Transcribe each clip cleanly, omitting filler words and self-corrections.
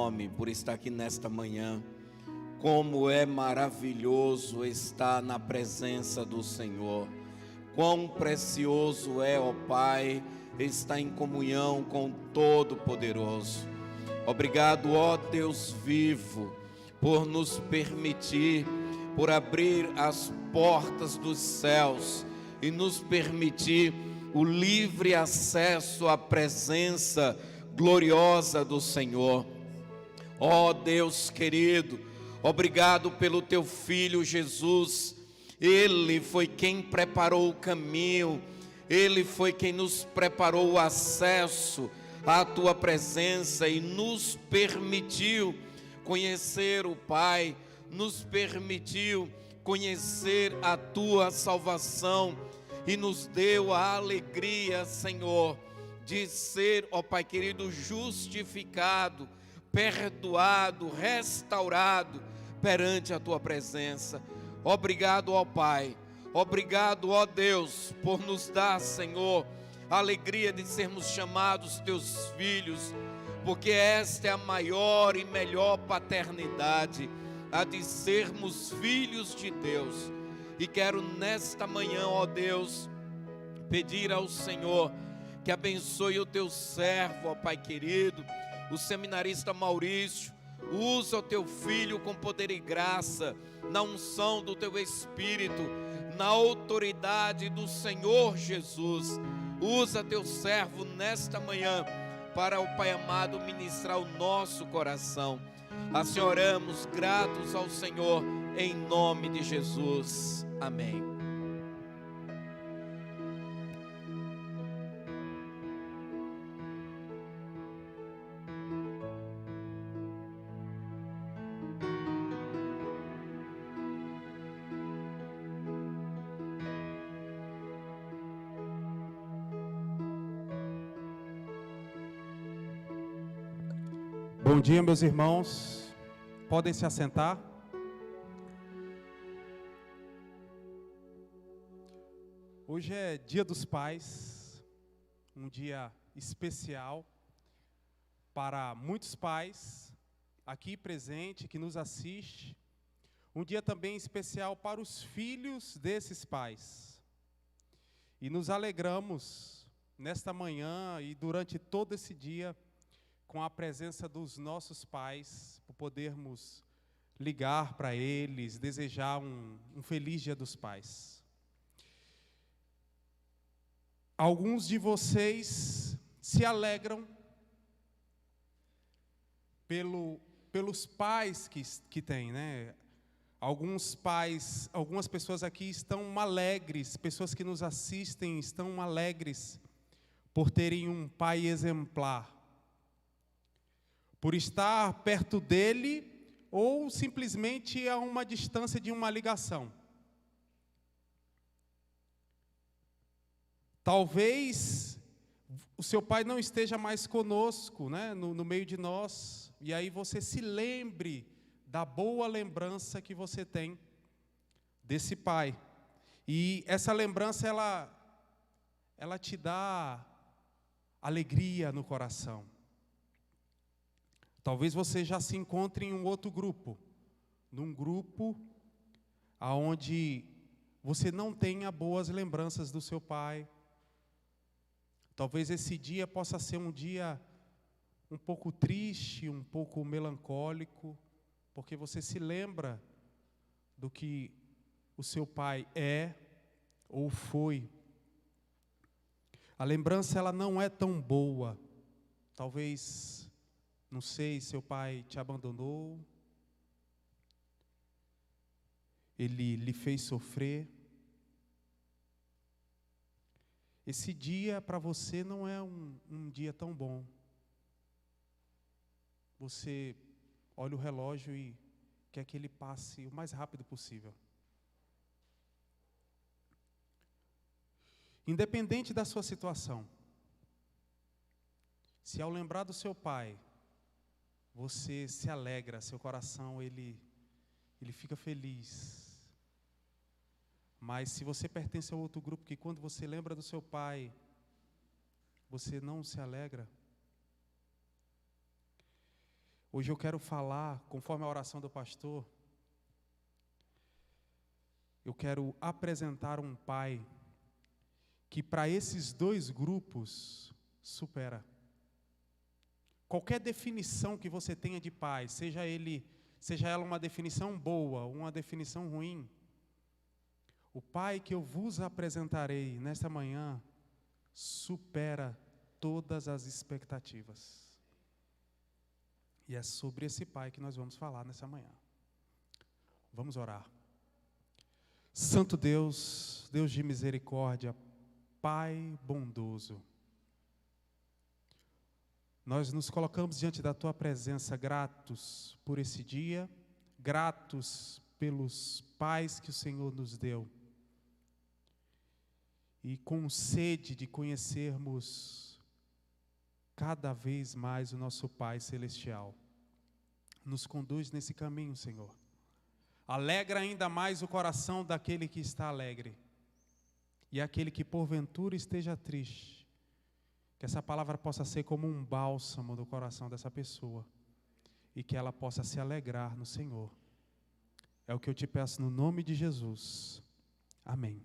nome por estar aqui nesta manhã. Como é maravilhoso estar na presença do Senhor. Quão precioso é, ó Pai, estar em comunhão com o Todo-Poderoso. Obrigado, ó Deus vivo, por nos permitir, por abrir as portas dos céus e nos permitir o livre acesso à presença gloriosa do Senhor. Ó Deus querido, obrigado pelo teu Filho Jesus. Ele foi quem preparou o caminho, Ele foi quem nos preparou o acesso à tua presença e nos permitiu conhecer o Pai, nos permitiu conhecer a tua salvação e nos deu a alegria, Senhor, de ser, ó Pai querido, justificado, perdoado, restaurado perante a tua presença. Obrigado, ó Pai, obrigado, ó Deus, por nos dar, Senhor, a alegria de sermos chamados teus filhos, porque esta é a maior e melhor paternidade, a de sermos filhos de Deus. E quero nesta manhã, ó Deus, pedir ao Senhor que abençoe o teu servo, ó Pai querido, o seminarista Maurício. Usa o teu filho com poder e graça, na unção do teu Espírito, na autoridade do Senhor Jesus. Usa teu servo nesta manhã para, o Pai amado, ministrar o nosso coração. Assim oramos, gratos ao Senhor, em nome de Jesus. Amém. Bom dia, meus irmãos. Podem se assentar. Hoje é Dia dos Pais, um dia especial para muitos pais aqui presente, que nos assiste. Um dia também especial para os filhos desses pais. E nos alegramos nesta manhã e durante todo esse dia com a presença dos nossos pais, por podermos ligar para eles, desejar um feliz Dia dos Pais. Alguns de vocês se alegram pelos pais que têm, né? Alguns pais, algumas pessoas aqui estão alegres, pessoas que nos assistem estão alegres por terem um pai exemplar, por estar perto dele ou simplesmente a uma distância de uma ligação. Talvez o seu pai não esteja mais conosco, né, no meio de nós, e aí você se lembre da boa lembrança que você tem desse pai. E essa lembrança, ela te dá alegria no coração. Talvez você já se encontre em um outro grupo, num grupo onde você não tenha boas lembranças do seu pai. Talvez esse dia possa ser um dia um pouco triste, um pouco melancólico, porque você se lembra do que o seu pai é ou foi. A lembrança, ela não é tão boa. Talvez, não sei, seu pai te abandonou, ele lhe fez sofrer. Esse dia para você não é um dia tão bom. Você olha o relógio e quer que ele passe o mais rápido possível. Independente da sua situação, se ao lembrar do seu pai, você se alegra, seu coração ele fica feliz. Mas se você pertence a outro grupo que quando você lembra do seu pai, você não se alegra, Hoje eu quero falar, conforme a oração do pastor, eu quero apresentar um pai que para esses dois grupos supera. Qualquer definição que você tenha de pai, seja ela uma definição boa, uma definição ruim, o pai que eu vos apresentarei nesta manhã supera todas as expectativas. E é sobre esse pai que nós vamos falar nessa manhã. Vamos orar. Santo Deus, Deus de misericórdia, Pai bondoso, nós nos colocamos diante da Tua presença gratos por esse dia, gratos pelos pais que o Senhor nos deu e com sede de conhecermos cada vez mais o nosso Pai Celestial. Nos conduz nesse caminho, Senhor. Alegra ainda mais o coração daquele que está alegre e aquele que porventura esteja triste. Que essa palavra possa ser como um bálsamo no coração dessa pessoa e que ela possa se alegrar no Senhor. É o que eu te peço no nome de Jesus. Amém.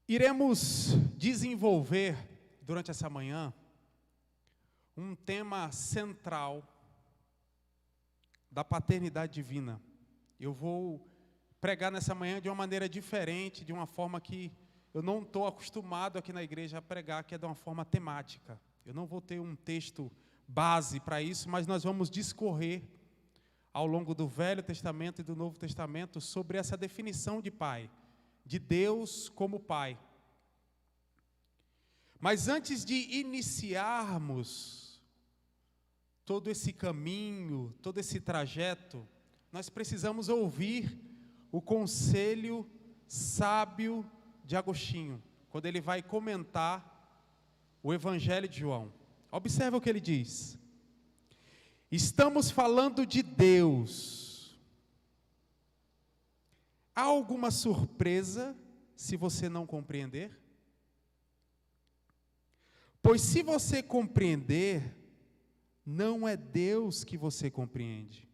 Iremos desenvolver durante essa manhã um tema central da paternidade divina. Eu vou pregar nessa manhã de uma maneira diferente, de uma forma que eu não estou acostumado aqui na igreja a pregar, que é de uma forma temática. Eu não vou ter um texto base para isso, mas nós vamos discorrer ao longo do Velho Testamento e do Novo Testamento sobre essa definição de pai, de Deus como pai. Mas antes de iniciarmos todo esse caminho, todo esse trajeto, nós precisamos ouvir o conselho sábio de Agostinho, quando ele vai comentar o Evangelho de João. Observe o que ele diz. Estamos falando de Deus. Há alguma surpresa se você não compreender? Pois se você compreender, não é Deus que você compreende.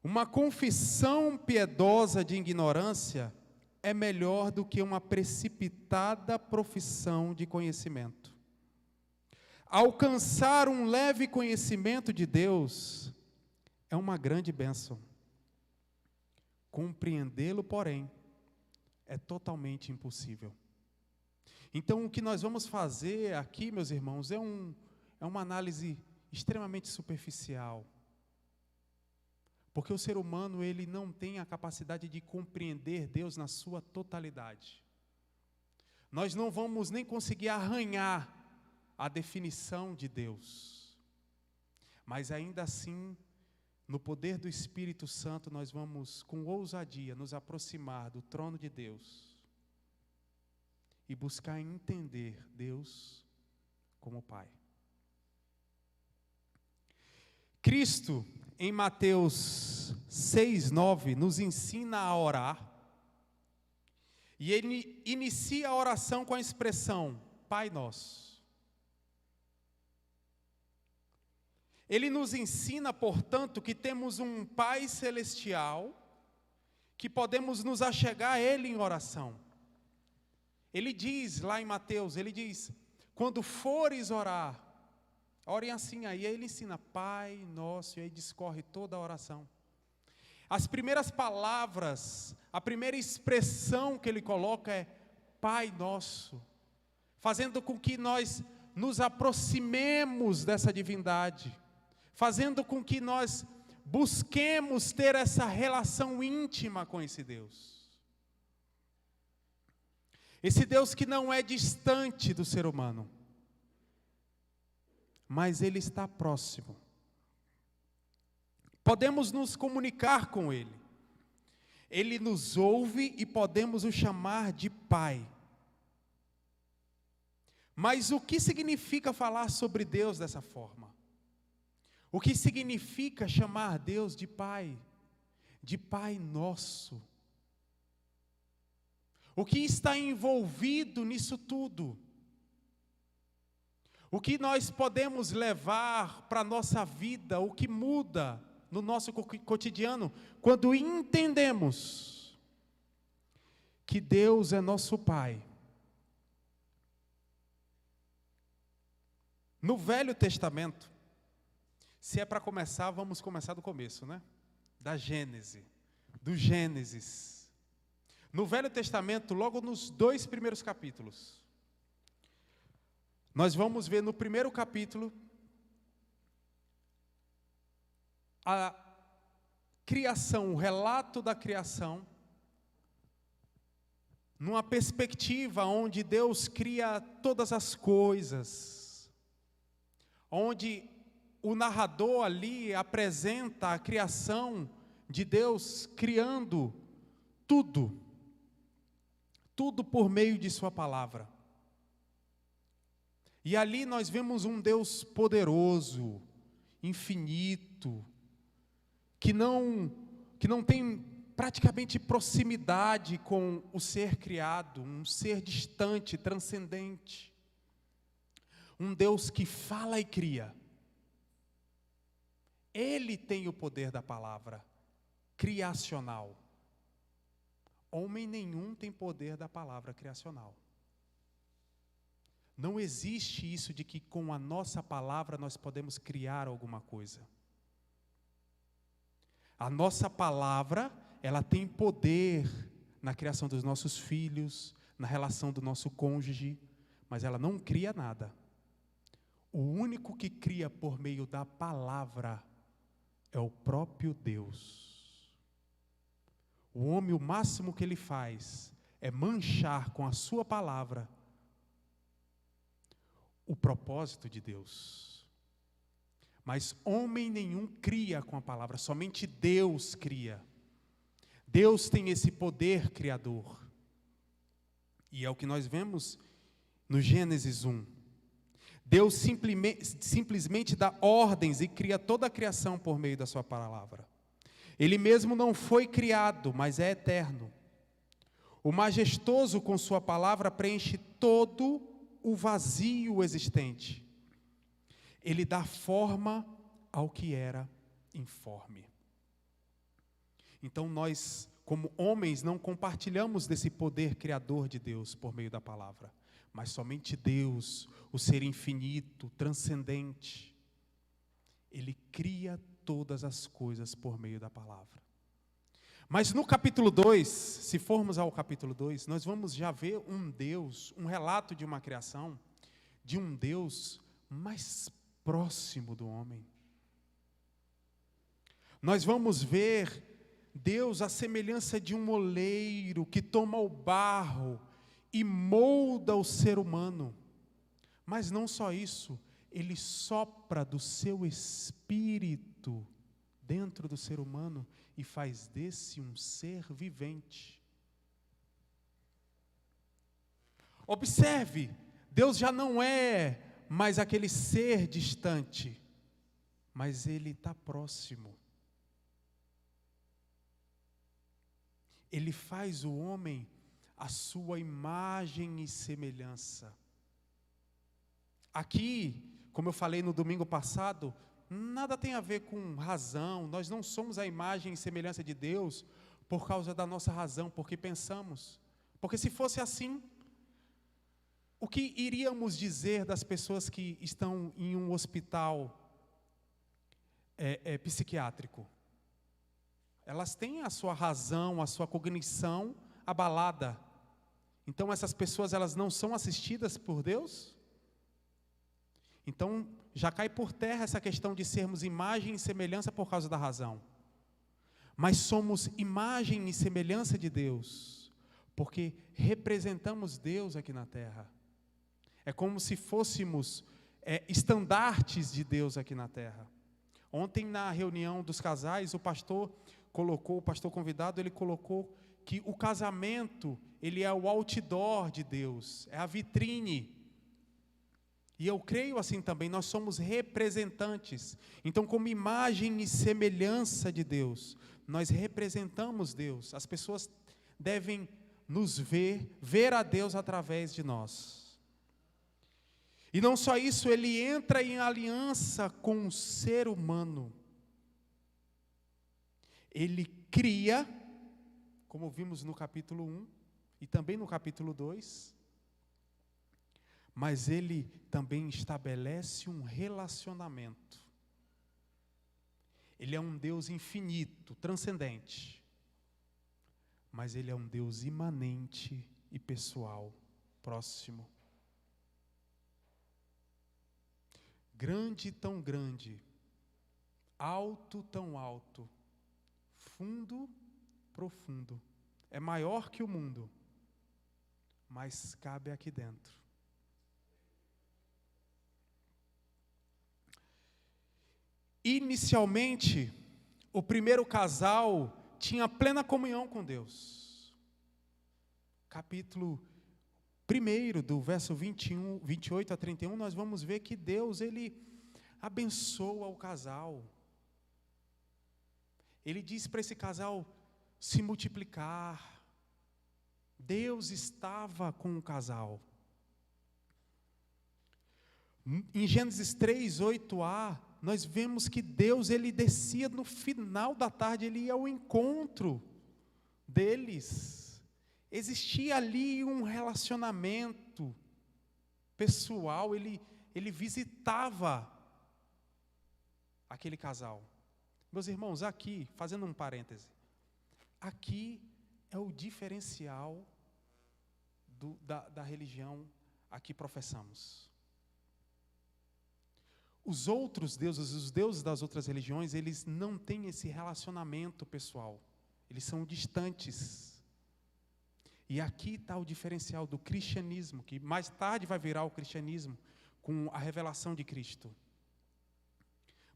Uma confissão piedosa de ignorância é melhor do que uma precipitada profissão de conhecimento. Alcançar um leve conhecimento de Deus é uma grande bênção. Compreendê-lo, porém, é totalmente impossível. Então, o que nós vamos fazer aqui, meus irmãos, é uma análise extremamente superficial. Porque o ser humano, ele não tem a capacidade de compreender Deus na sua totalidade. Nós não vamos nem conseguir arranhar a definição de Deus. Mas ainda assim, no poder do Espírito Santo, nós vamos com ousadia nos aproximar do trono de Deus e buscar entender Deus como Pai. Cristo, em Mateus 6:9, nos ensina a orar, e ele inicia a oração com a expressão Pai Nosso. Ele nos ensina, portanto, que temos um Pai Celestial, que podemos nos achegar a Ele em oração. Ele diz lá em Mateus, ele diz, quando fores orar, orem assim, aí ele ensina, Pai Nosso, e aí discorre toda a oração. As primeiras palavras, a primeira expressão que ele coloca é Pai Nosso, fazendo com que nós nos aproximemos dessa divindade, fazendo com que nós busquemos ter essa relação íntima com esse Deus. Esse Deus que não é distante do ser humano, mas Ele está próximo. Podemos nos comunicar com Ele. Ele nos ouve e podemos o chamar de Pai. Mas o que significa falar sobre Deus dessa forma? O que significa chamar Deus de Pai Nosso? O que está envolvido nisso tudo? O que nós podemos levar para a nossa vida, o que muda no nosso cotidiano, quando entendemos que Deus é nosso Pai. No Velho Testamento, se é para começar, vamos começar do começo, né? Da Gênese, do Gênesis. No Velho Testamento, logo nos 2 primeiros capítulos, nós vamos ver no primeiro capítulo a criação, o relato da criação, numa perspectiva onde Deus cria todas as coisas, onde o narrador ali apresenta a criação de Deus criando tudo por meio de sua palavra. E ali nós vemos um Deus poderoso, infinito, que não tem praticamente proximidade com o ser criado, um ser distante, transcendente. Um Deus que fala e cria. Ele tem o poder da palavra criacional. Homem nenhum tem poder da palavra criacional. Não existe isso de que com a nossa palavra nós podemos criar alguma coisa. A nossa palavra, ela tem poder na criação dos nossos filhos, na relação do nosso cônjuge, mas ela não cria nada. O único que cria por meio da palavra é o próprio Deus. O homem, o máximo que ele faz é manchar com a sua palavra o propósito de Deus. Mas homem nenhum cria com a palavra, somente Deus cria. Deus tem esse poder criador. E é o que nós vemos no Gênesis 1. Deus simplesmente dá ordens e cria toda a criação por meio da sua palavra. Ele mesmo não foi criado, mas é eterno. O majestoso com sua palavra preenche todo o vazio existente. Ele dá forma ao que era informe. Então nós, como homens, não compartilhamos desse poder criador de Deus por meio da palavra, mas somente Deus, o ser infinito, transcendente, Ele cria todas as coisas por meio da palavra. Mas no capítulo 2, se formos ao capítulo 2, nós vamos já ver um Deus, um relato de uma criação, de um Deus mais próximo do homem. Nós vamos ver Deus à semelhança de um oleiro que toma o barro e molda o ser humano. Mas não só isso, Ele sopra do seu espírito dentro do ser humano e faz desse um ser vivente. Observe, Deus já não é mais aquele ser distante, mas Ele está próximo. Ele faz o homem à sua imagem e semelhança. Aqui, como eu falei no domingo passado, nada tem a ver com razão. Nós não somos a imagem e semelhança de Deus por causa da nossa razão, porque pensamos. Porque se fosse assim, o que iríamos dizer das pessoas que estão em um hospital psiquiátrico? Elas têm a sua razão, a sua cognição abalada. Então essas pessoas, elas não são assistidas por Deus? Então já cai por terra essa questão de sermos imagem e semelhança por causa da razão. Mas somos imagem e semelhança de Deus, porque representamos Deus aqui na terra. É como se fôssemos estandartes de Deus aqui na terra. Ontem na reunião dos casais, o pastor convidado, ele colocou que o casamento, ele é o outdoor de Deus, é a vitrine. E eu creio assim também, nós somos representantes. Então, como imagem e semelhança de Deus, nós representamos Deus. As pessoas devem nos ver a Deus através de nós. E não só isso, ele entra em aliança com o ser humano. Ele cria, como vimos no capítulo 1 e também no capítulo 2, mas ele também estabelece um relacionamento. Ele é um Deus infinito, transcendente, mas ele é um Deus imanente e pessoal, próximo. Grande, tão grande, alto, tão alto, fundo, profundo. É maior que o mundo, mas cabe aqui dentro. Inicialmente, o primeiro casal tinha plena comunhão com Deus. Capítulo 1, do verso 28 a 31, nós vamos ver que Deus, ele abençoa o casal. Ele diz para esse casal se multiplicar. Deus estava com o casal. Em Gênesis 3, 8a, nós vemos que Deus, ele descia no final da tarde, ele ia ao encontro deles. Existia ali um relacionamento pessoal, ele visitava aquele casal. Meus irmãos, aqui, fazendo um parêntese, aqui é o diferencial da religião a que professamos. Os outros deuses, os deuses das outras religiões, eles não têm esse relacionamento pessoal. Eles são distantes. E aqui está o diferencial do cristianismo, que mais tarde vai virar o cristianismo com a revelação de Cristo.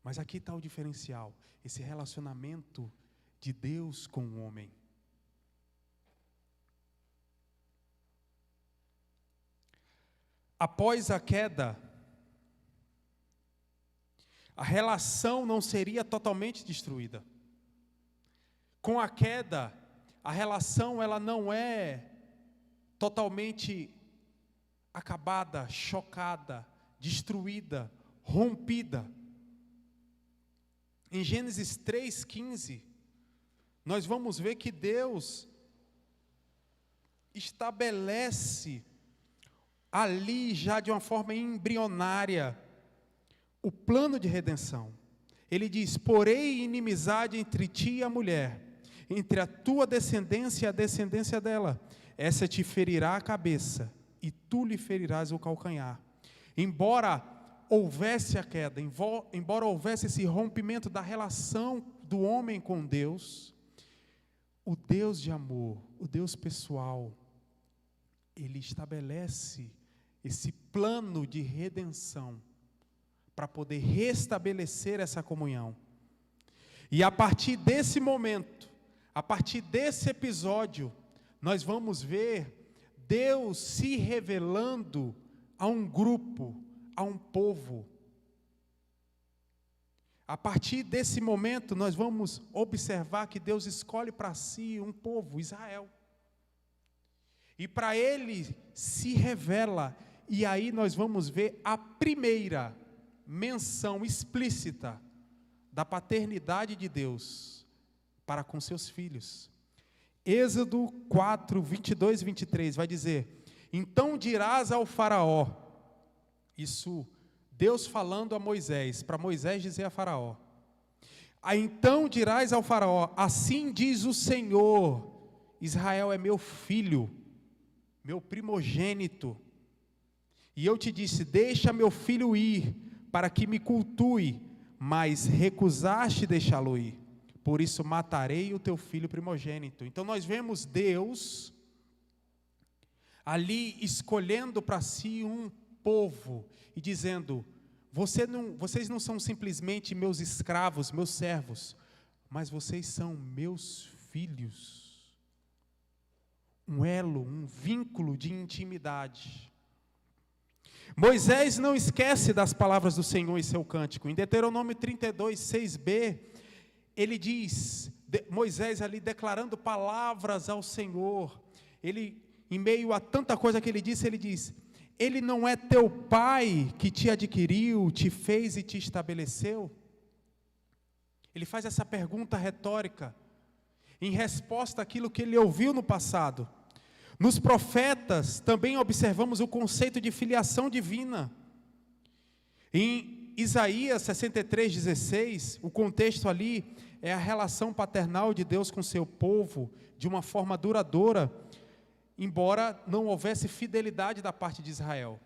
Mas aqui está o diferencial, esse relacionamento de Deus com o homem. Após a queda, a relação não seria totalmente destruída. Com a queda, a relação ela não é totalmente acabada, chocada, destruída, rompida. Em Gênesis 3:15, nós vamos ver que Deus estabelece ali já de uma forma embrionária o plano de redenção. Ele diz: porém inimizade entre ti e a mulher, entre a tua descendência e a descendência dela. Essa te ferirá a cabeça, e tu lhe ferirás o calcanhar. Embora houvesse a queda, embora houvesse esse rompimento da relação do homem com Deus, o Deus de amor, o Deus pessoal, ele estabelece esse plano de redenção para poder restabelecer essa comunhão. E a partir desse momento, a partir desse episódio, nós vamos ver Deus se revelando a um grupo, a um povo. A partir desse momento, nós vamos observar que Deus escolhe para si um povo, Israel. E para ele se revela, e aí nós vamos ver a primeira menção explícita da paternidade de Deus para com seus filhos. Êxodo 4, 22 e 23 vai dizer: então dirás ao faraó, isso Deus falando a Moisés, para Moisés dizer a faraó, então dirás ao faraó, assim diz o Senhor, Israel é meu filho, meu primogênito, e eu te disse, deixa meu filho ir, para que me cultue, mas recusaste deixá-lo ir, por isso matarei o teu filho primogênito. Então nós vemos Deus ali escolhendo para si um povo, e dizendo, vocês não são simplesmente meus escravos, meus servos, mas vocês são meus filhos. Um elo, um vínculo de intimidade. Moisés não esquece das palavras do Senhor em seu cântico. Em Deuteronômio 32, 6b, ele diz, Moisés ali declarando palavras ao Senhor, ele, em meio a tanta coisa que ele diz, Ele não é teu pai que te adquiriu, te fez e te estabeleceu? Ele faz essa pergunta retórica, em resposta àquilo que ele ouviu no passado. Nos profetas também observamos o conceito de filiação divina. Em Isaías 63:16, o contexto ali é a relação paternal de Deus com seu povo, de uma forma duradoura, embora não houvesse fidelidade da parte de Israel.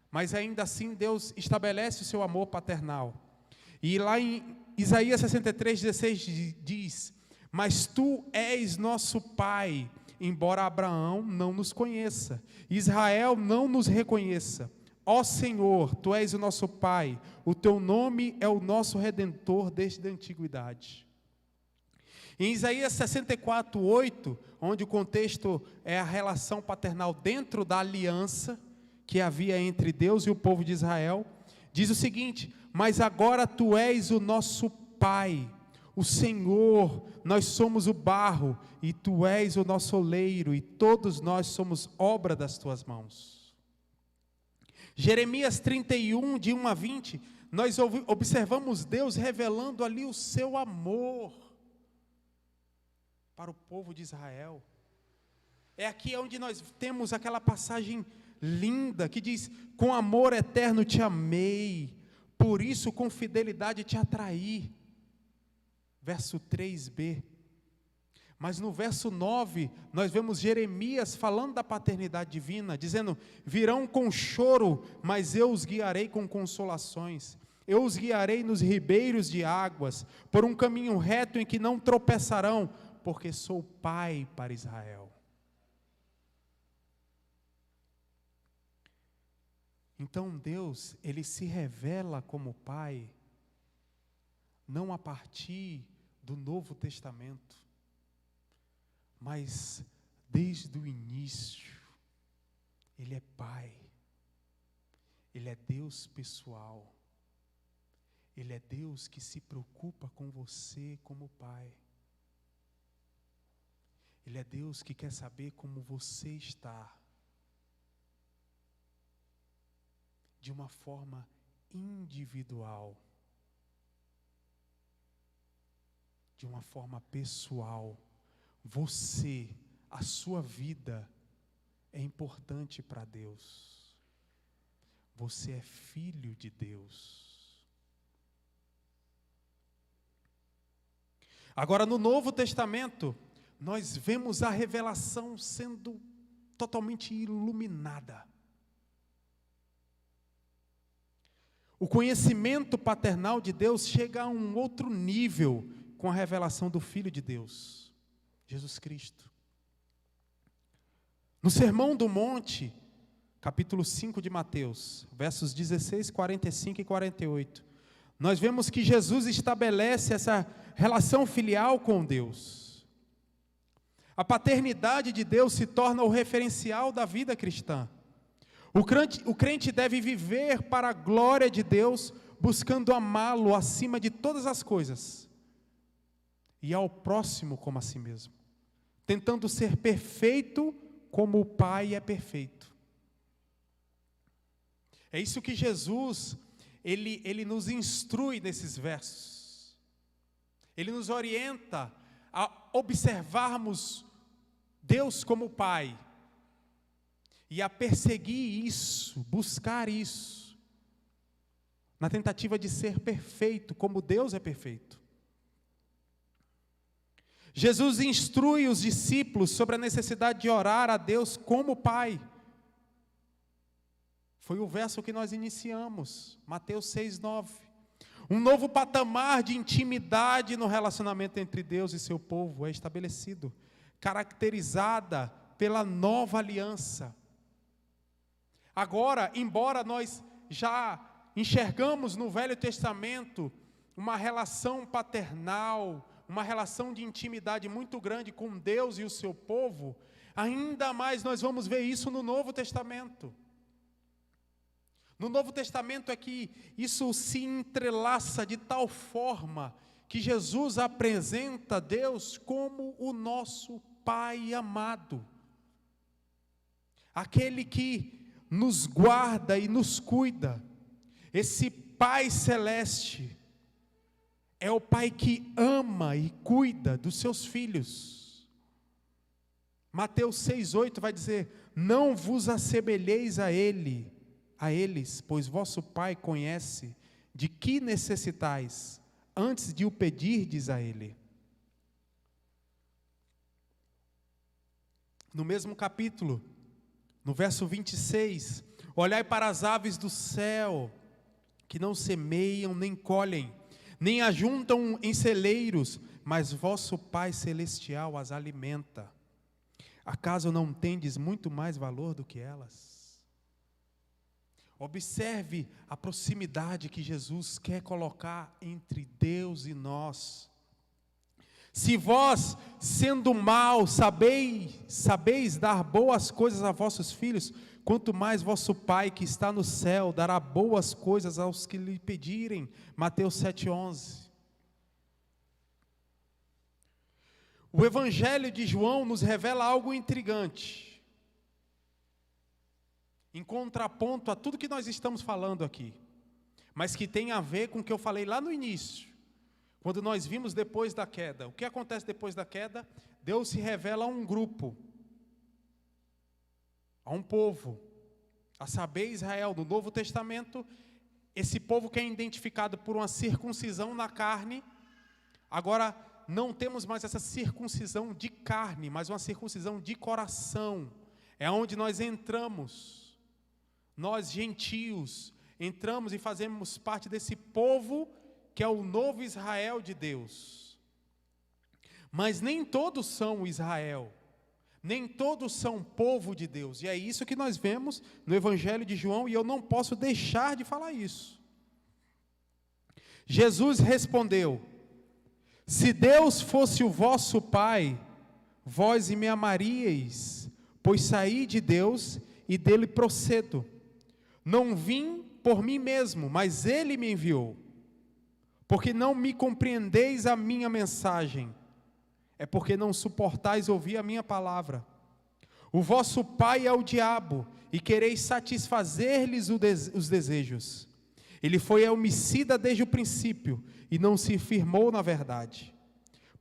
Mas ainda assim Deus estabelece o seu amor paternal. E lá em Isaías 63:16 diz: mas tu és nosso pai, embora Abraão não nos conheça, Israel não nos reconheça. Ó Senhor, tu és o nosso pai, o teu nome é o nosso redentor desde a antiguidade. Em Isaías 64:8, onde o contexto é a relação paternal dentro da aliança que havia entre Deus e o povo de Israel, diz o seguinte: mas agora tu és o nosso pai, o Senhor, nós somos o barro, e tu és o nosso oleiro, e todos nós somos obra das tuas mãos. Jeremias 31, de 1 a 20, nós observamos Deus revelando ali o seu amor para o povo de Israel. É aqui onde nós temos aquela passagem linda que diz: com amor eterno te amei, por isso com fidelidade te atraí. Verso 3b. Mas no verso 9, nós vemos Jeremias falando da paternidade divina, dizendo: virão com choro, mas eu os guiarei com consolações. Eu os guiarei nos ribeiros de águas, por um caminho reto em que não tropeçarão, porque sou pai para Israel. Então Deus, Ele se revela como pai, não a partir do Novo Testamento, mas desde o início. Ele é pai, Ele é Deus pessoal, Ele é Deus que se preocupa com você como pai. Ele é Deus que quer saber como você está, de uma forma individual, de uma forma pessoal. Você, a sua vida é importante para Deus. Você é filho de Deus. Agora, no Novo Testamento, nós vemos a revelação sendo totalmente iluminada. O conhecimento paternal de Deus chega a um outro nível com a revelação do Filho de Deus, Jesus Cristo. No Sermão do Monte, capítulo 5 de Mateus, versos 16, 45 e 48, nós vemos que Jesus estabelece essa relação filial com Deus. A paternidade de Deus se torna o referencial da vida cristã. O crente deve viver para a glória de Deus, buscando amá-lo acima de todas as coisas, e ao próximo como a si mesmo, tentando ser perfeito como o Pai é perfeito. É isso que Jesus, ele nos instrui nesses versos. Ele nos orienta a observarmos Deus como Pai, e a perseguir isso, buscar isso, na tentativa de ser perfeito, como Deus é perfeito. Jesus instrui os discípulos sobre a necessidade de orar a Deus como Pai. Foi o verso que nós iniciamos, Mateus 6:9. Um novo patamar de intimidade no relacionamento entre Deus e seu povo é estabelecido, caracterizada pela nova aliança. Agora, embora nós já enxergamos no Velho Testamento uma relação paternal, uma relação de intimidade muito grande com Deus e o seu povo, ainda mais nós vamos ver isso no Novo Testamento. No Novo Testamento é que isso se entrelaça de tal forma que Jesus apresenta Deus como o nosso Pai amado. Aquele que nos guarda e nos cuida. Esse Pai celeste é o Pai que ama e cuida dos seus filhos. Mateus 6,8 vai dizer: não vos assemelheis a eles, pois vosso Pai conhece de que necessitais, antes de o pedirdes a Ele. No mesmo capítulo, no verso 26, olhai para as aves do céu, que não semeiam, nem colhem, nem ajuntam em celeiros, mas vosso Pai celestial as alimenta. Acaso não tendes muito mais valor do que elas? Observe a proximidade que Jesus quer colocar entre Deus e nós. Se vós, sendo maus, sabeis dar boas coisas a vossos filhos, quanto mais vosso Pai que está no céu dará boas coisas aos que lhe pedirem. Mateus 7,11. O Evangelho de João nos revela algo intrigante, em contraponto a tudo que nós estamos falando aqui, mas que tem a ver com o que eu falei lá no início, quando nós vimos depois da queda. O que acontece depois da queda? Deus se revela a um grupo, a um povo, a saber, Israel. No Novo Testamento, esse povo que é identificado por uma circuncisão na carne, agora não temos mais essa circuncisão de carne, mas uma circuncisão de coração. É onde nós entramos, nós gentios, entramos e fazemos parte desse povo que é o novo Israel de Deus. Mas nem todos são Israel, nem todos são povo de Deus, e é isso que nós vemos no Evangelho de João, e eu não posso deixar de falar isso. Jesus respondeu: se Deus fosse o vosso Pai, vós me amaríeis, pois saí de Deus e dele procedo. Não vim por mim mesmo, mas Ele me enviou. Porque não me compreendeis a minha mensagem, é porque não suportais ouvir a minha palavra. O vosso pai é o diabo, e quereis satisfazer-lhes os desejos. Ele foi homicida desde o princípio, e não se firmou na verdade.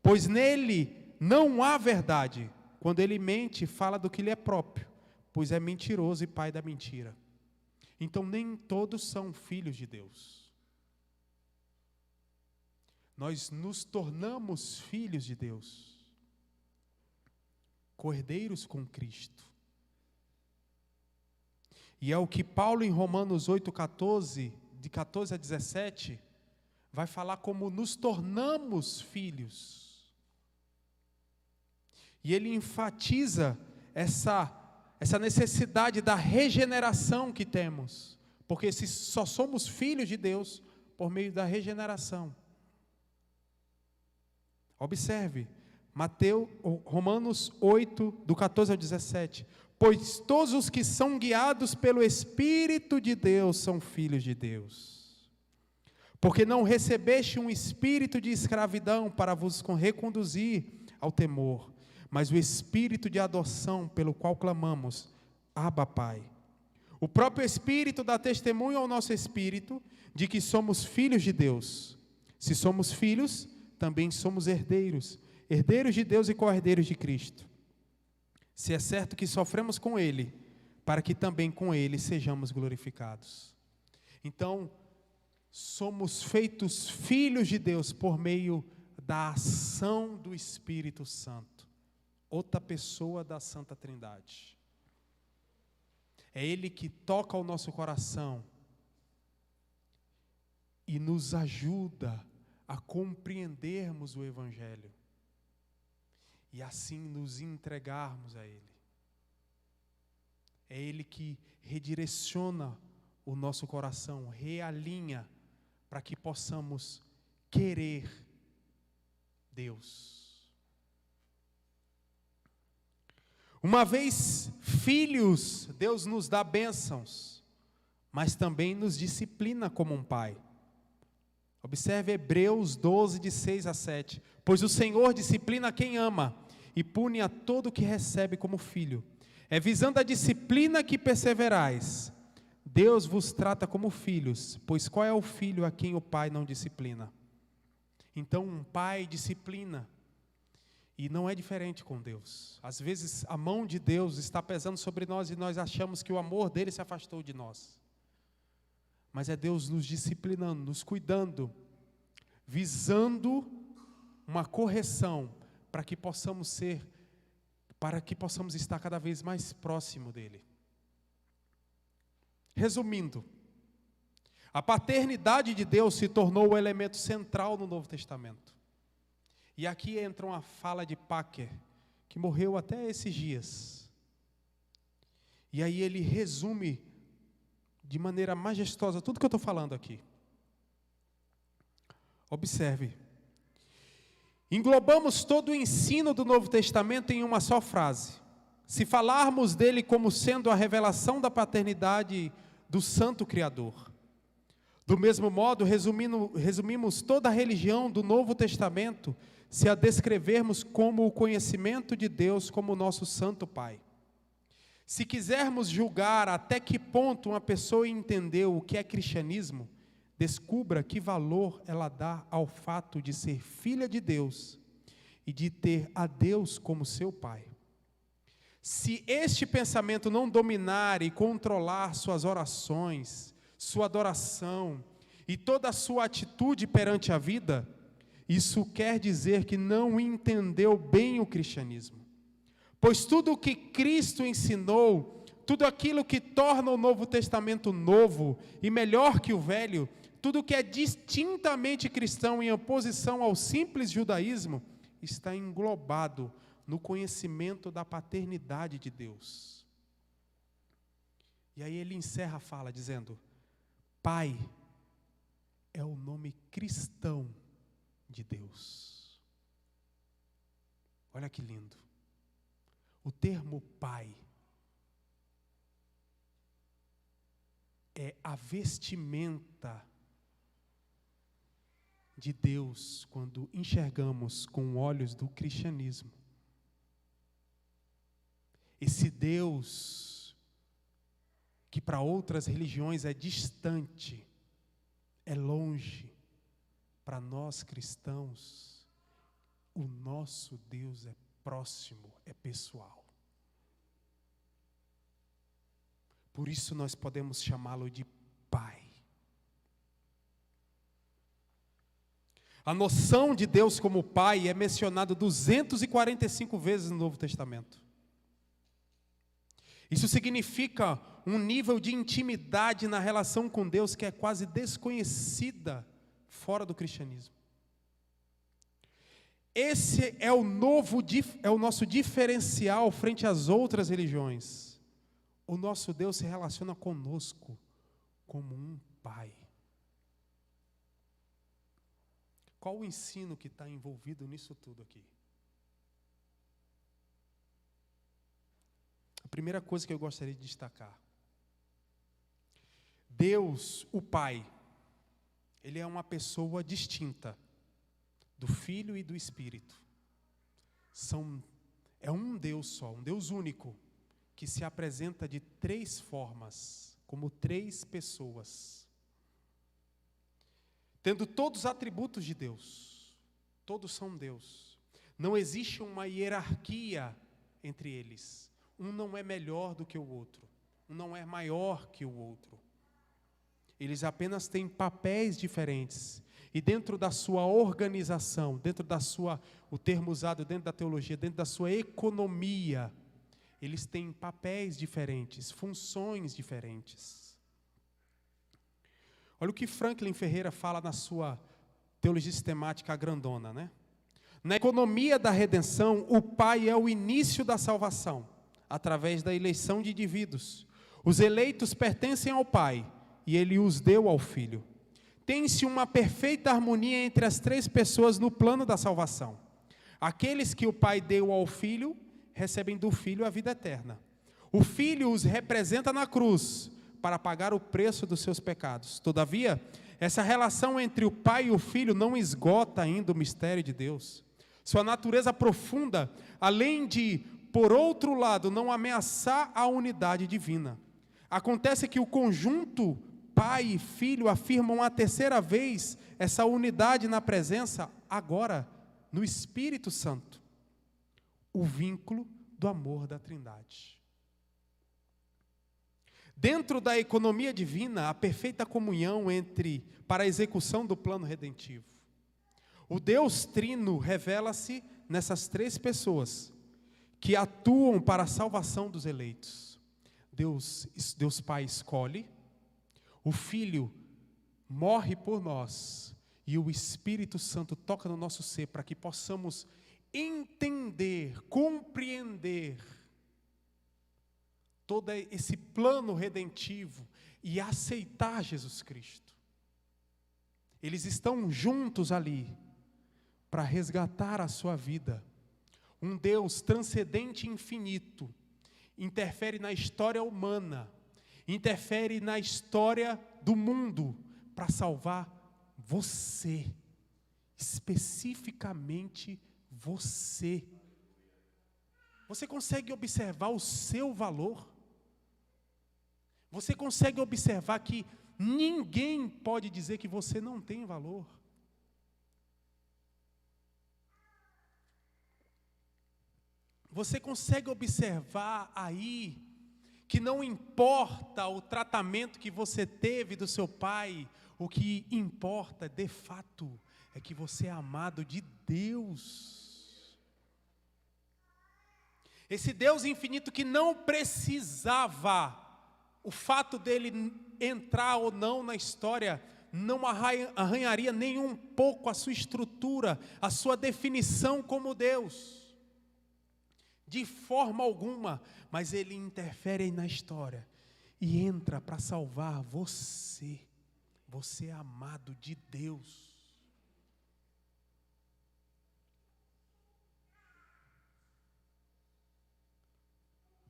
Pois nele não há verdade. Quando ele mente, fala do que lhe é próprio, pois é mentiroso e pai da mentira. Então nem todos são filhos de Deus. Nós nos tornamos filhos de Deus, cordeiros com Cristo. E é o que Paulo em Romanos 8,14, de 14 a 17, vai falar como nos tornamos filhos. E ele enfatiza essa necessidade da regeneração que temos, porque só somos filhos de Deus por meio da regeneração. Observe, Romanos 8, do 14 ao 17. Pois todos os que são guiados pelo Espírito de Deus são filhos de Deus. Porque não recebeste um espírito de escravidão para vos reconduzir ao temor, mas o espírito de adoção pelo qual clamamos, Abba, Pai. O próprio Espírito dá testemunho ao nosso espírito de que somos filhos de Deus. Se somos filhos, também somos herdeiros, herdeiros de Deus e co-herdeiros de Cristo. Se é certo que sofremos com Ele, para que também com Ele sejamos glorificados. Então, somos feitos filhos de Deus por meio da ação do Espírito Santo, outra pessoa da Santa Trindade. É Ele que toca o nosso coração e nos ajuda a compreendermos o Evangelho e assim nos entregarmos a Ele. É Ele que redireciona o nosso coração, realinha para que possamos querer Deus. Uma vez filhos, Deus nos dá bênçãos, mas também nos disciplina como um pai. Observe Hebreus 12, de 6 a 7. Pois o Senhor disciplina quem ama e pune a todo que recebe como filho. É visando a disciplina que perseverais. Deus vos trata como filhos, pois qual é o filho a quem o pai não disciplina? Então um pai disciplina, e não é diferente com Deus. Às vezes a mão de Deus está pesando sobre nós e nós achamos que o amor dele se afastou de nós. Mas é Deus nos disciplinando, nos cuidando, visando uma correção para que possamos estar cada vez mais próximo dele. Resumindo, a paternidade de Deus se tornou o elemento central no Novo Testamento. E aqui entra uma fala de Packer, que morreu até esses dias. E aí ele resume de maneira majestosa tudo que eu estou falando aqui. Observe. Englobamos todo o ensino do Novo Testamento em uma só frase. Se falarmos dele como sendo a revelação da paternidade do Santo Criador. Do mesmo modo, resumimos toda a religião do Novo Testamento se a descrevermos como o conhecimento de Deus como nosso Santo Pai. Se quisermos julgar até que ponto uma pessoa entendeu o que é cristianismo, descubra que valor ela dá ao fato de ser filha de Deus e de ter a Deus como seu Pai. Se este pensamento não dominar e controlar suas orações, sua adoração e toda a sua atitude perante a vida, isso quer dizer que não entendeu bem o cristianismo. Pois tudo o que Cristo ensinou, tudo aquilo que torna o Novo Testamento novo e melhor que o Velho, tudo que é distintamente cristão em oposição ao simples judaísmo, está englobado no conhecimento da paternidade de Deus. E aí ele encerra a fala dizendo: Pai é o nome cristão de Deus. Olha que lindo. O termo Pai é a vestimenta de Deus quando enxergamos com olhos do cristianismo. Esse Deus que para outras religiões é distante, é longe, para nós cristãos, o nosso Deus é próximo, é pessoal. Por isso nós podemos chamá-lo de Pai. A noção de Deus como Pai é mencionada 245 vezes no Novo Testamento. Isso significa um nível de intimidade na relação com Deus que é quase desconhecida fora do cristianismo. Esse é o nosso diferencial frente às outras religiões. O nosso Deus se relaciona conosco como um Pai. Qual o ensino que está envolvido nisso tudo aqui? A primeira coisa que eu gostaria de destacar: Deus, o Pai, Ele é uma pessoa distinta do Filho e do Espírito. É um Deus só, um Deus único, que se apresenta de três formas, como três pessoas. Tendo todos os atributos de Deus, todos são Deus. Não existe uma hierarquia entre eles. Um não é melhor do que o outro, um não é maior que o outro. Eles apenas têm papéis diferentes. E dentro da sua organização, dentro da sua, o termo usado dentro da teologia, dentro da sua economia, eles têm papéis diferentes, funções diferentes. Olha o que Franklin Ferreira fala na sua teologia sistemática grandona, né? Na economia da redenção, o Pai é o início da salvação, através da eleição de indivíduos. Os eleitos pertencem ao Pai, e Ele os deu ao Filho. Tem-se uma perfeita harmonia entre as três pessoas no plano da salvação. Aqueles que o Pai deu ao Filho, recebem do Filho a vida eterna. O Filho os representa na cruz, para pagar o preço dos seus pecados. Todavia, essa relação entre o Pai e o Filho não esgota ainda o mistério de Deus. Sua natureza profunda, além de por outro lado, não ameaçar a unidade divina. Acontece que o conjunto pai e filho afirmam a terceira vez essa unidade na presença, agora, no Espírito Santo. O vínculo do amor da Trindade. Dentro da economia divina, a perfeita comunhão para a execução do plano redentivo. O Deus Trino revela-se nessas três pessoas que atuam para a salvação dos eleitos. Deus Pai escolhe, o Filho morre por nós e o Espírito Santo toca no nosso ser para que possamos entender, compreender todo esse plano redentivo e aceitar Jesus Cristo. Eles estão juntos ali para resgatar a sua vida. Um Deus transcendente e infinito interfere na história humana, interfere na história do mundo para salvar você, especificamente você. Você consegue observar o seu valor? Você consegue observar que ninguém pode dizer que você não tem valor? Você consegue observar aí que não importa o tratamento que você teve do seu pai, o que importa de fato é que você é amado de Deus. Esse Deus infinito que não precisava, o fato dele entrar ou não na história, não arranharia nem um pouco a sua estrutura, a sua definição como Deus. De forma alguma, mas ele interfere na história e entra para salvar você. Você é amado de Deus.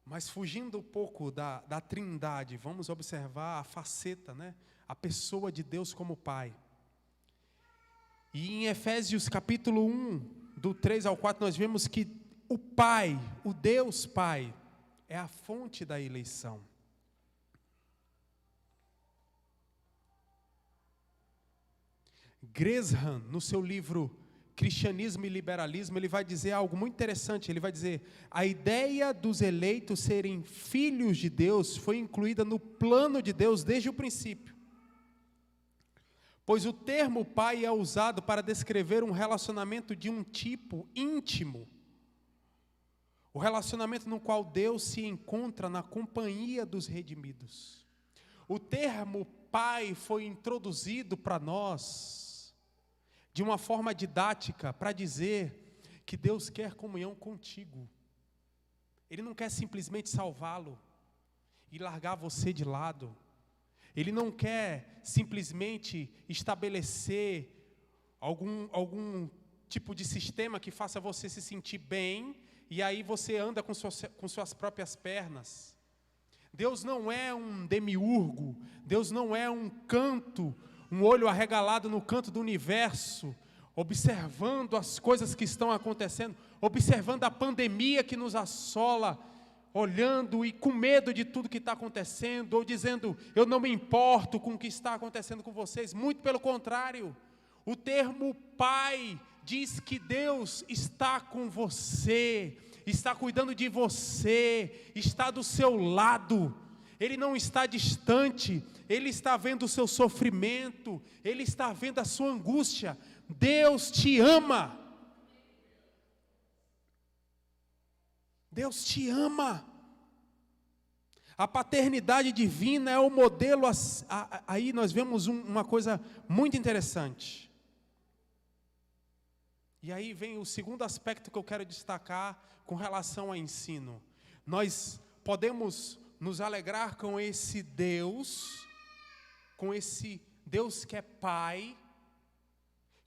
Mas fugindo um pouco da Trindade, vamos observar a faceta, né? A pessoa de Deus como Pai. E em Efésios capítulo 1, do 3 ao 4, nós vemos que o Pai, o Deus Pai, é a fonte da eleição. Gresham, no seu livro Cristianismo e Liberalismo, ele vai dizer algo muito interessante. Ele vai dizer: a ideia dos eleitos serem filhos de Deus foi incluída no plano de Deus desde o princípio. Pois o termo pai é usado para descrever um relacionamento de um tipo íntimo. O relacionamento no qual Deus se encontra na companhia dos redimidos. O termo pai foi introduzido para nós de uma forma didática para dizer que Deus quer comunhão contigo. Ele não quer simplesmente salvá-lo e largar você de lado. Ele não quer simplesmente estabelecer algum tipo de sistema que faça você se sentir bem e aí você anda com suas próprias pernas. Deus não é um demiurgo, Deus não é um olho arregalado no canto do universo, observando as coisas que estão acontecendo, observando a pandemia que nos assola, olhando e com medo de tudo que está acontecendo, ou dizendo, eu não me importo com o que está acontecendo com vocês. Muito pelo contrário, o termo pai diz que Deus está com você, está cuidando de você, está do seu lado. Ele não está distante, Ele está vendo o seu sofrimento, Ele está vendo a sua angústia. Deus te ama. Deus te ama. A paternidade divina é o modelo. Aí nós vemos uma coisa muito interessante. E aí vem o segundo aspecto que eu quero destacar com relação ao ensino. Nós podemos nos alegrar com esse Deus que é Pai,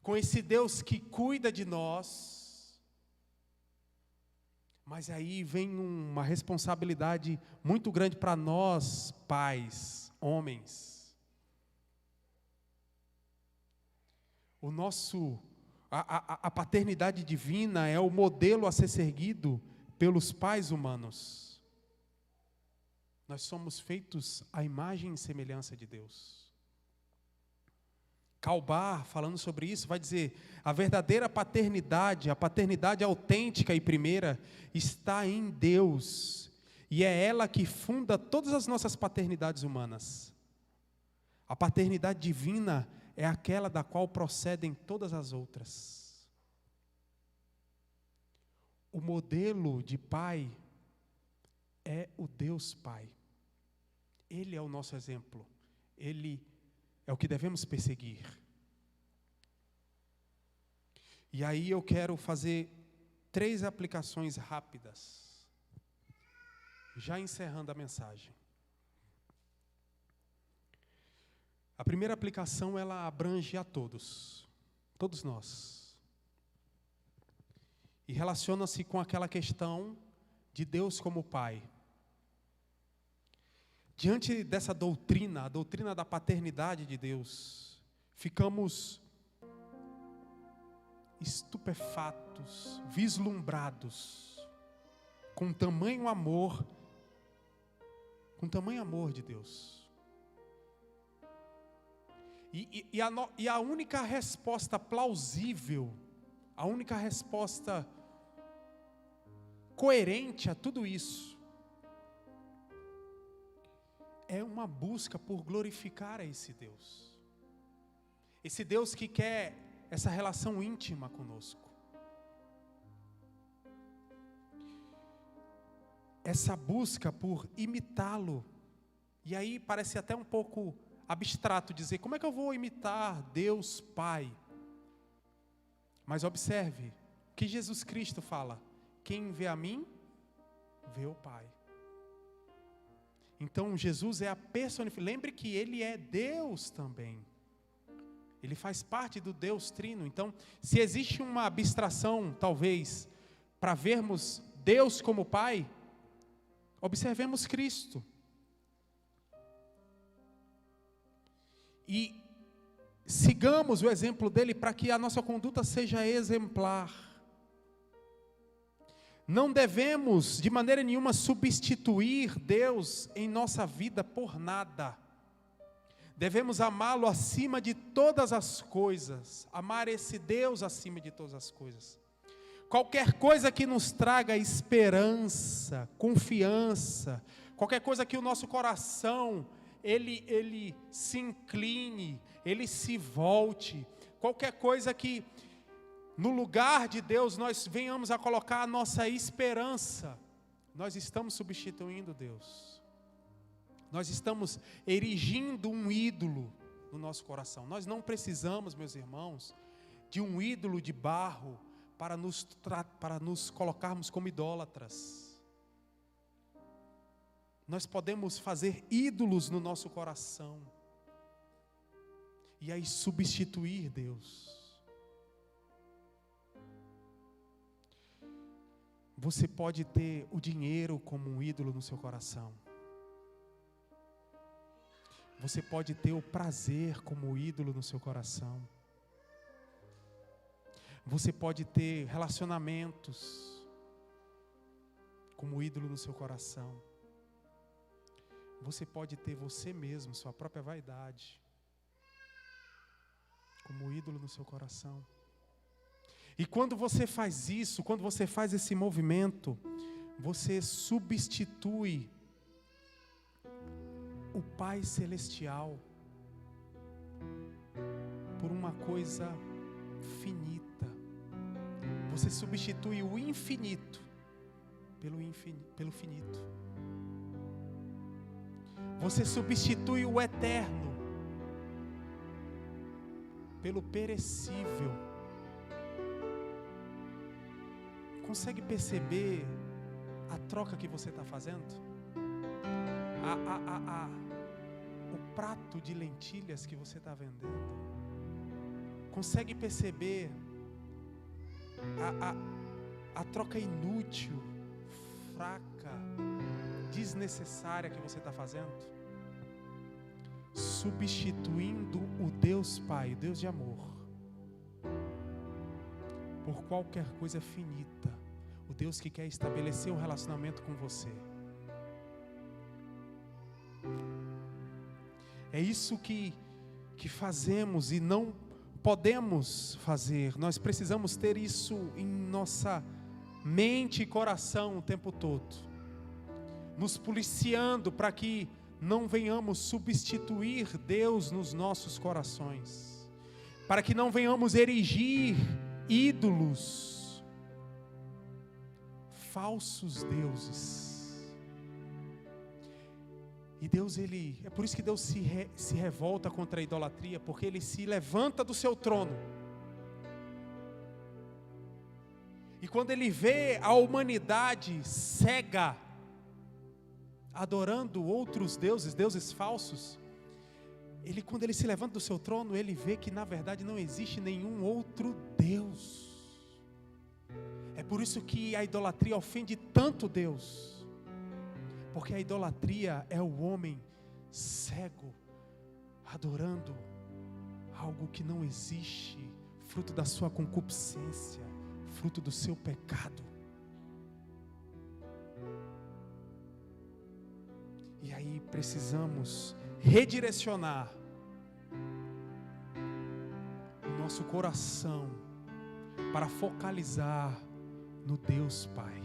com esse Deus que cuida de nós. Mas aí vem uma responsabilidade muito grande para nós, pais, homens. A paternidade divina é o modelo a ser seguido pelos pais humanos. Nós somos feitos à imagem e semelhança de Deus. Karl Barth, falando sobre isso, vai dizer: a verdadeira paternidade, a paternidade autêntica e primeira, está em Deus, e é ela que funda todas as nossas paternidades humanas. A paternidade divina é aquela da qual procedem todas as outras. O modelo de pai é o Deus Pai. Ele é o nosso exemplo. Ele é o que devemos perseguir. E aí eu quero fazer 3 aplicações rápidas, já encerrando a mensagem. A primeira aplicação, ela abrange a todos nós. E relaciona-se com aquela questão de Deus como Pai. Diante dessa doutrina, a doutrina da paternidade de Deus, ficamos estupefatos, vislumbrados com tamanho amor de Deus. E a única resposta plausível, a única resposta coerente a tudo isso, é uma busca por glorificar a esse Deus. Esse Deus que quer essa relação íntima conosco. Essa busca por imitá-lo. E aí parece até um pouco abstrato dizer: como é que eu vou imitar Deus Pai? Mas observe o que Jesus Cristo fala: quem vê a mim, vê o Pai. Então Jesus é a personificação. Lembre que Ele é Deus também. Ele faz parte do Deus Trino. Então, se existe uma abstração, talvez, para vermos Deus como Pai, observemos Cristo. E sigamos o exemplo dele para que a nossa conduta seja exemplar. Não devemos, de maneira nenhuma, substituir Deus em nossa vida por nada. Devemos amá-lo acima de todas as coisas. Amar esse Deus acima de todas as coisas. Qualquer coisa que nos traga esperança, confiança, qualquer coisa que o nosso coração, ele se incline, ele se volte, qualquer coisa que no lugar de Deus nós venhamos a colocar a nossa esperança, nós estamos substituindo Deus. Nós estamos erigindo um ídolo no nosso coração. Nós não precisamos, meus irmãos, de um ídolo de barro para nos colocarmos como idólatras. Nós podemos fazer ídolos no nosso coração e aí substituir Deus. Você pode ter o dinheiro como um ídolo no seu coração. Você pode ter o prazer como ídolo no seu coração. Você pode ter relacionamentos como ídolo no seu coração. Você pode ter você mesmo, sua própria vaidade, como ídolo no seu coração. E quando você faz isso, quando você faz esse movimento, você substitui o Pai Celestial por uma coisa finita. Você substitui o infinito pelo finito. Você substitui o eterno pelo perecível. Consegue perceber a troca que você está fazendo? O prato de lentilhas que você está vendendo. Consegue perceber a troca inútil, fraca, desnecessária que você está fazendo? Substituindo o Deus Pai, o Deus de amor, por qualquer coisa finita. o Deus que quer estabelecer um relacionamento com você. É isso que fazemos e não podemos fazer. Nós precisamos ter isso em nossa mente e coração o tempo todo, nos policiando para que não venhamos substituir Deus nos nossos corações, para que não venhamos erigir ídolos, falsos deuses. E Deus, é por isso que Deus se revolta contra a idolatria, porque Ele se levanta do seu trono. E quando Ele vê a humanidade cega, adorando outros deuses, deuses falsos, quando Ele se levanta do seu trono, Ele vê que na verdade não existe nenhum outro Deus. É por isso que a idolatria ofende tanto Deus. Porque a idolatria é o homem cego, adorando algo que não existe, fruto da sua concupiscência, fruto do seu pecado. E aí precisamos redirecionar o nosso coração para focalizar no Deus Pai.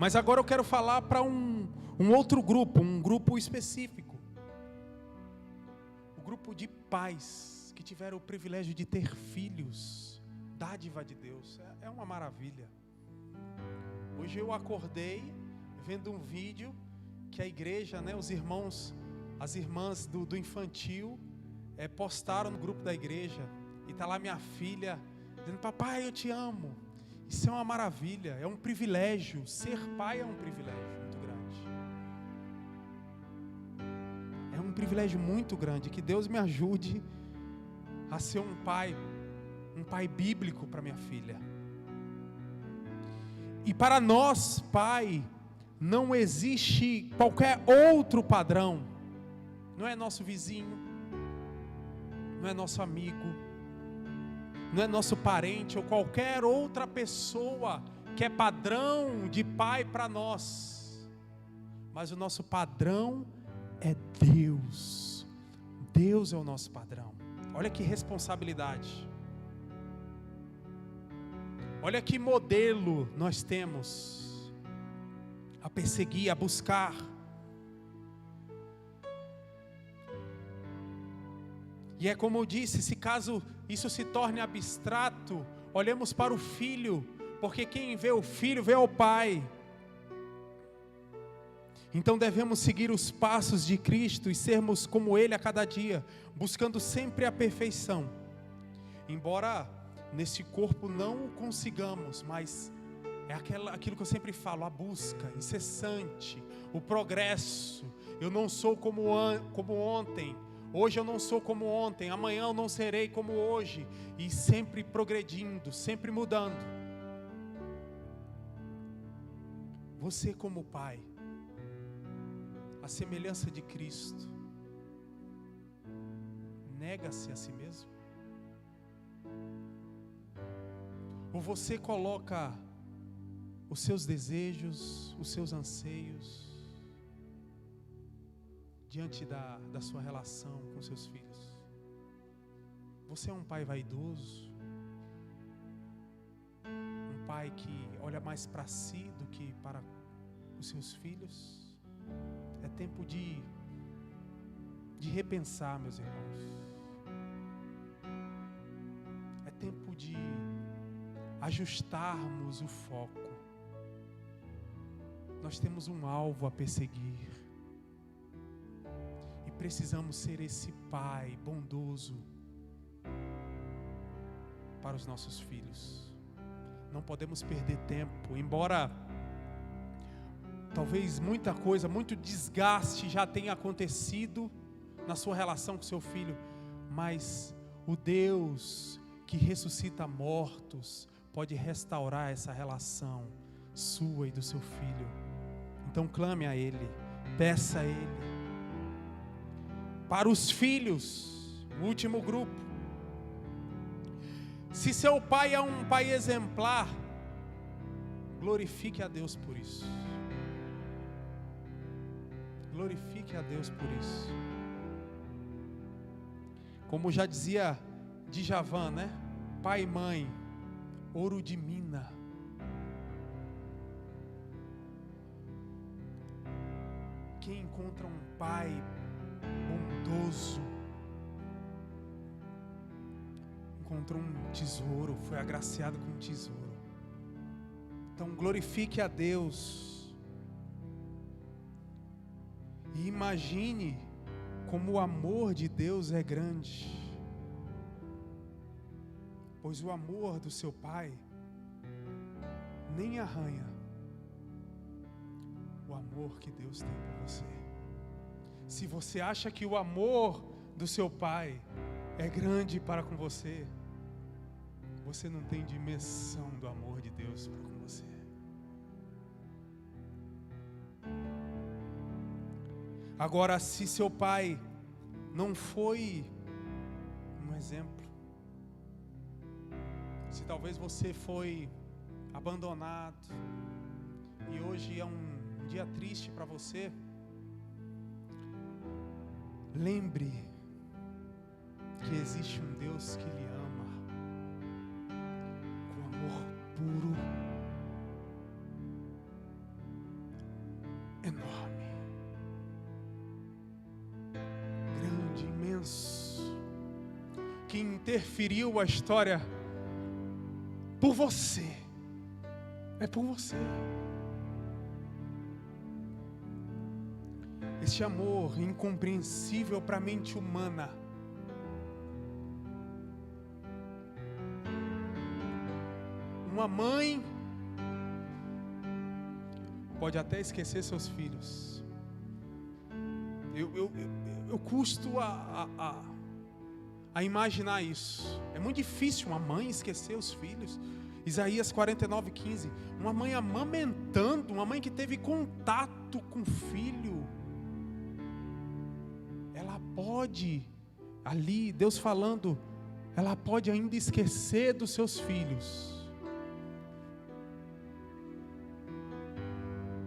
Mas agora eu quero falar para um outro grupo, um grupo específico. O grupo de pais que tiveram o privilégio de ter filhos, dádiva de Deus. É uma maravilha. Hoje eu acordei vendo um vídeo que a igreja, os irmãos, as irmãs do infantil postaram no grupo da igreja. E está lá minha filha dizendo: papai, eu te amo. Isso é uma maravilha, é um privilégio. Ser pai é um privilégio muito grande. É um privilégio muito grande. Que Deus me ajude a ser um pai bíblico para minha filha. E para nós, pai, não existe qualquer outro padrão. Não é nosso vizinho, não é nosso amigo, não é nosso parente ou qualquer outra pessoa que é padrão de pai para nós. Mas o nosso padrão é Deus. Deus é o nosso padrão. Olha que responsabilidade. Olha que modelo nós temos a perseguir, a buscar. E é como eu disse, se caso isso se torne abstrato, olhemos para o filho, porque quem vê o filho vê o pai. Então devemos seguir os passos de Cristo e sermos como Ele a cada dia, buscando sempre a perfeição. Embora nesse corpo não o consigamos, mas é aquilo que eu sempre falo, a busca incessante, o progresso. Eu não sou como ontem. Hoje eu não sou como ontem, amanhã eu não serei como hoje. E sempre progredindo, sempre mudando. Você como pai, a semelhança de Cristo, nega-se a si mesmo? Ou você coloca os seus desejos, os seus anseios diante da sua relação com seus filhos? Você é um pai vaidoso? Um pai que olha mais para si do que para os seus filhos? É tempo de repensar, meus irmãos. É tempo de ajustarmos o foco. Nós temos um alvo a perseguir. E precisamos ser esse pai bondoso para os nossos filhos. Não podemos perder tempo. Embora talvez muita coisa, muito desgaste já tenha acontecido na sua relação com seu filho, mas o Deus que ressuscita mortos pode restaurar essa relação sua e do seu filho. Então clame a Ele, peça a Ele. Para os filhos, o último grupo, Se seu pai é um pai exemplar, glorifique a Deus por isso. Glorifique a Deus por isso. Como já dizia Djavan, né? Pai e mãe, ouro de mina. Quem encontra um pai bondoso, encontrou um tesouro, foi agraciado com um tesouro. Então glorifique a Deus e imagine como o amor de Deus é grande, pois o amor do seu pai nem arranha o amor que Deus tem por você. Se você acha que o amor do seu pai é grande para com você, você não tem dimensão do amor de Deus para com você. Agora, se seu pai não foi um exemplo, se talvez você foi abandonado e hoje é um dia triste para você, lembre que existe um Deus que lhe ama com amor puro, enorme, grande, imenso, que interferiu a história por você. É por você. Esse amor incompreensível para a mente humana uma mãe pode até esquecer seus filhos. Eu custo a imaginar isso. É muito difícil uma mãe esquecer os filhos. Isaías 49:15. Uma mãe amamentando, uma mãe que teve contato com o filho, ela pode, ali, Deus falando, ela pode ainda esquecer dos seus filhos.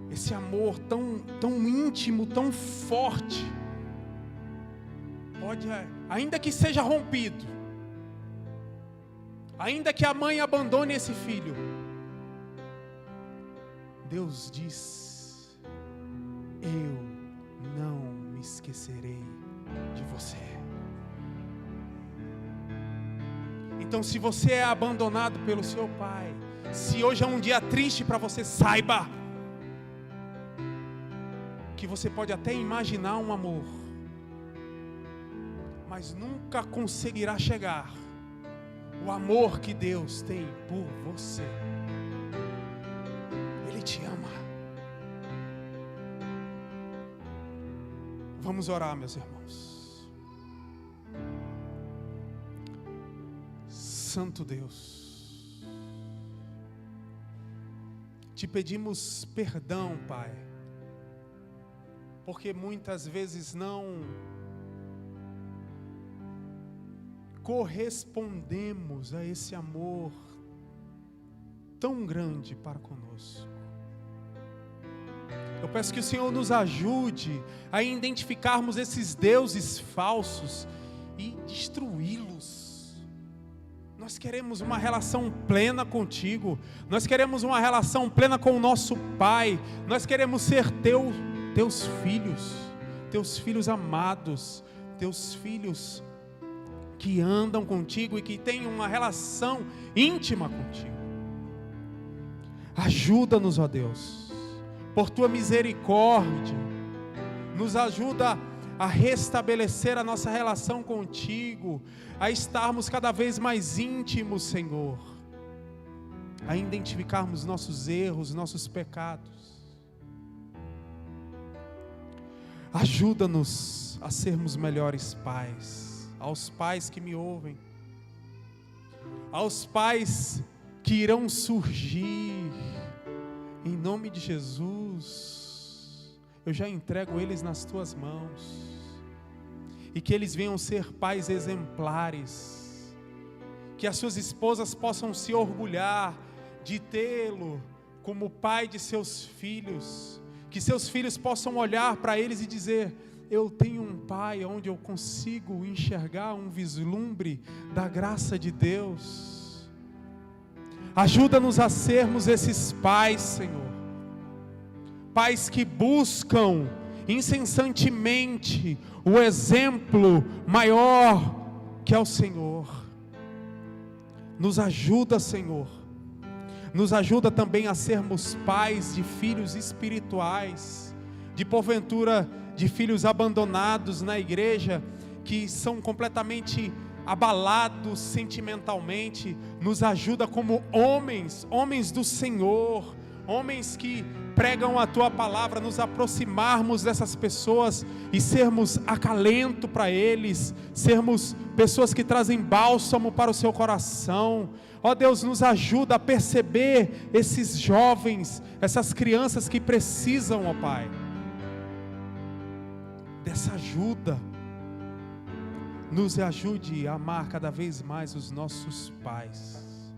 Esse amor tão íntimo, tão forte, pode, ainda que seja rompido, ainda que a mãe abandone esse filho, Deus diz: eu não me esquecerei de você. Então, se você é abandonado pelo seu pai, se hoje é um dia triste para você, saiba que você pode até imaginar um amor, mas nunca conseguirá chegar o amor que Deus tem por você. Ele te ama. Vamos orar, meus irmãos. Santo Deus, te pedimos perdão, Pai, porque muitas vezes não correspondemos a esse amor tão grande para conosco. Eu peço que o Senhor nos ajude a identificarmos esses deuses falsos e destruí-los. Nós queremos uma relação plena contigo, nós queremos uma relação plena com o nosso Pai, nós queremos ser teus filhos amados, teus filhos que andam contigo e que têm uma relação íntima contigo. Ajuda-nos, ó Deus, por tua misericórdia, nos ajuda a restabelecer a nossa relação contigo, a estarmos cada vez mais íntimos, Senhor, a identificarmos nossos erros, nossos pecados. Ajuda-nos a sermos melhores pais, aos pais que me ouvem, aos pais que irão surgir, em nome de Jesus, eu já entrego eles nas tuas mãos, e que eles venham ser pais exemplares, que as suas esposas possam se orgulhar de tê-lo como pai de seus filhos, que seus filhos possam olhar para eles e dizer: eu tenho um pai onde eu consigo enxergar um vislumbre da graça de Deus. Ajuda-nos a sermos esses pais, Senhor, pais que buscam incessantemente o exemplo maior que é o Senhor. Nos ajuda, Senhor, nos ajuda também a sermos pais de filhos espirituais, de porventura de filhos abandonados na igreja, que são completamente abalados sentimentalmente. Nos ajuda como homens do Senhor, homens que pregam a Tua palavra, nos aproximarmos dessas pessoas e sermos acalento para eles, sermos pessoas que trazem bálsamo para o seu coração. Ó Deus, nos ajuda a perceber esses jovens, essas crianças que precisam, ó Pai, dessa ajuda. Nos ajude a amar cada vez mais os nossos pais.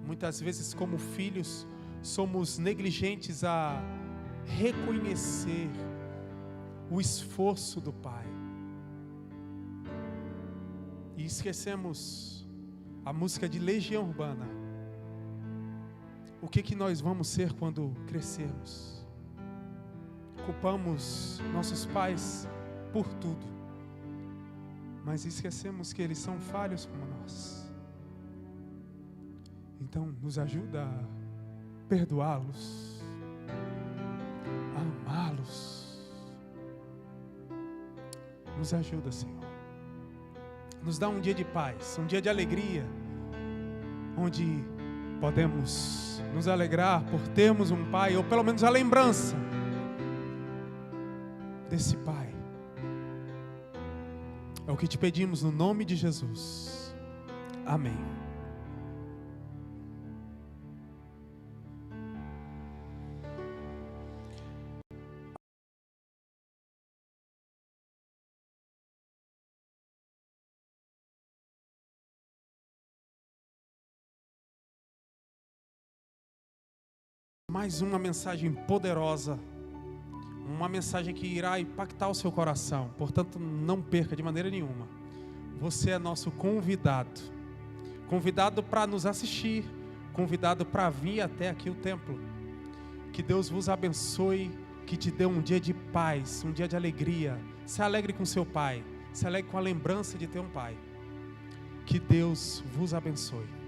Muitas vezes, como filhos, somos negligentes a reconhecer o esforço do Pai, e esquecemos a música de Legião Urbana. O que nós vamos ser quando crescermos? Culpamos nossos pais por tudo, mas esquecemos que eles são falhos como nós. Então nos ajuda a perdoá-los, a amá-los. Nos ajuda, Senhor. Nos dá um dia de paz, um dia de alegria, onde podemos nos alegrar por termos um pai, ou pelo menos a lembrança desse pai. É o que te pedimos no nome de Jesus. Amém. Mais uma mensagem poderosa, uma mensagem que irá impactar o seu coração. Portanto, não perca de maneira nenhuma. Você é nosso convidado, convidado para nos assistir, convidado para vir até aqui o templo. Que Deus vos abençoe, que te dê um dia de paz, um dia de alegria. Se alegre com seu pai, se alegre com a lembrança de ter um pai. Que Deus vos abençoe.